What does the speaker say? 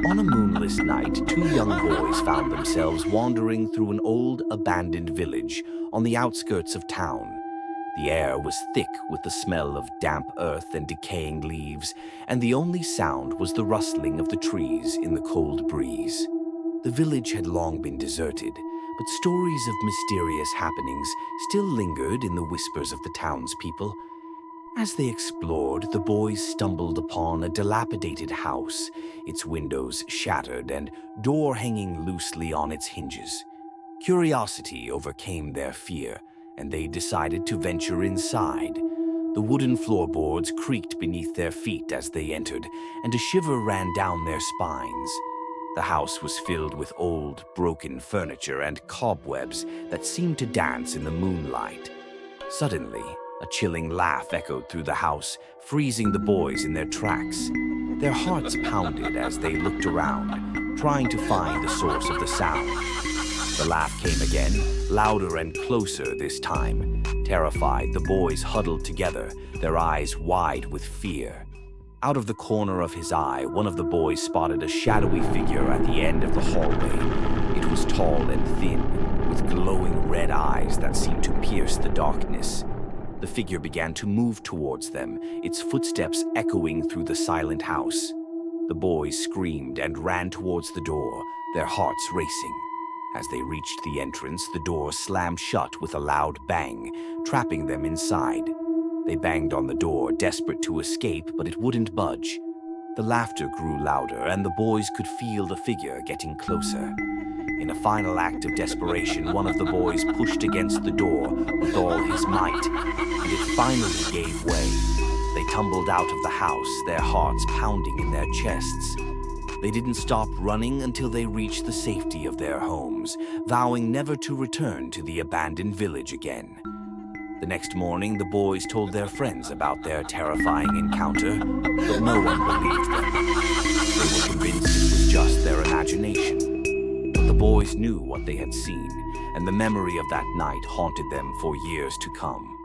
On a moonless night, two young boys found themselves wandering through an old, abandoned village on the outskirts of town. The air was thick with the smell of damp earth and decaying leaves, and the only sound was the rustling of the trees in the cold breeze. The village had long been deserted, but stories of mysterious happenings still lingered in the whispers of the townspeople. As they explored, the boys stumbled upon a dilapidated house, its windows shattered and door hanging loosely on its hinges. Curiosity overcame their fear, and they decided to venture inside. The wooden floorboards creaked beneath their feet as they entered, and a shiver ran down their spines. The house was filled with old, broken furniture and cobwebs that seemed to dance in the moonlight. Suddenly, a chilling laugh echoed through the house, freezing the boys in their tracks. Their hearts pounded as they looked around, trying to find the source of the sound. The laugh came again, louder and closer this time. Terrified, the boys huddled together, their eyes wide with fear. Out of the corner of his eye, one of the boys spotted a shadowy figure at the end of the hallway. It was tall and thin, with glowing red eyes that seemed to pierce the darkness. The figure began to move towards them, its footsteps echoing through the silent house. The boys screamed and ran towards the door, their hearts racing. As they reached the entrance, the door slammed shut with a loud bang, trapping them inside. They banged on the door, desperate to escape, but it wouldn't budge. The laughter grew louder, and the boys could feel the figure getting closer. In a final act of desperation, one of the boys pushed against the door with all his might, and it finally gave way. They tumbled out of the house, their hearts pounding in their chests. They didn't stop running until they reached the safety of their homes, vowing never to return to the abandoned village again. The next morning, the boys told their friends about their terrifying encounter, but no one believed them. They were convinced it was just their imagination. But the boys knew what they had seen, and the memory of that night haunted them for years to come.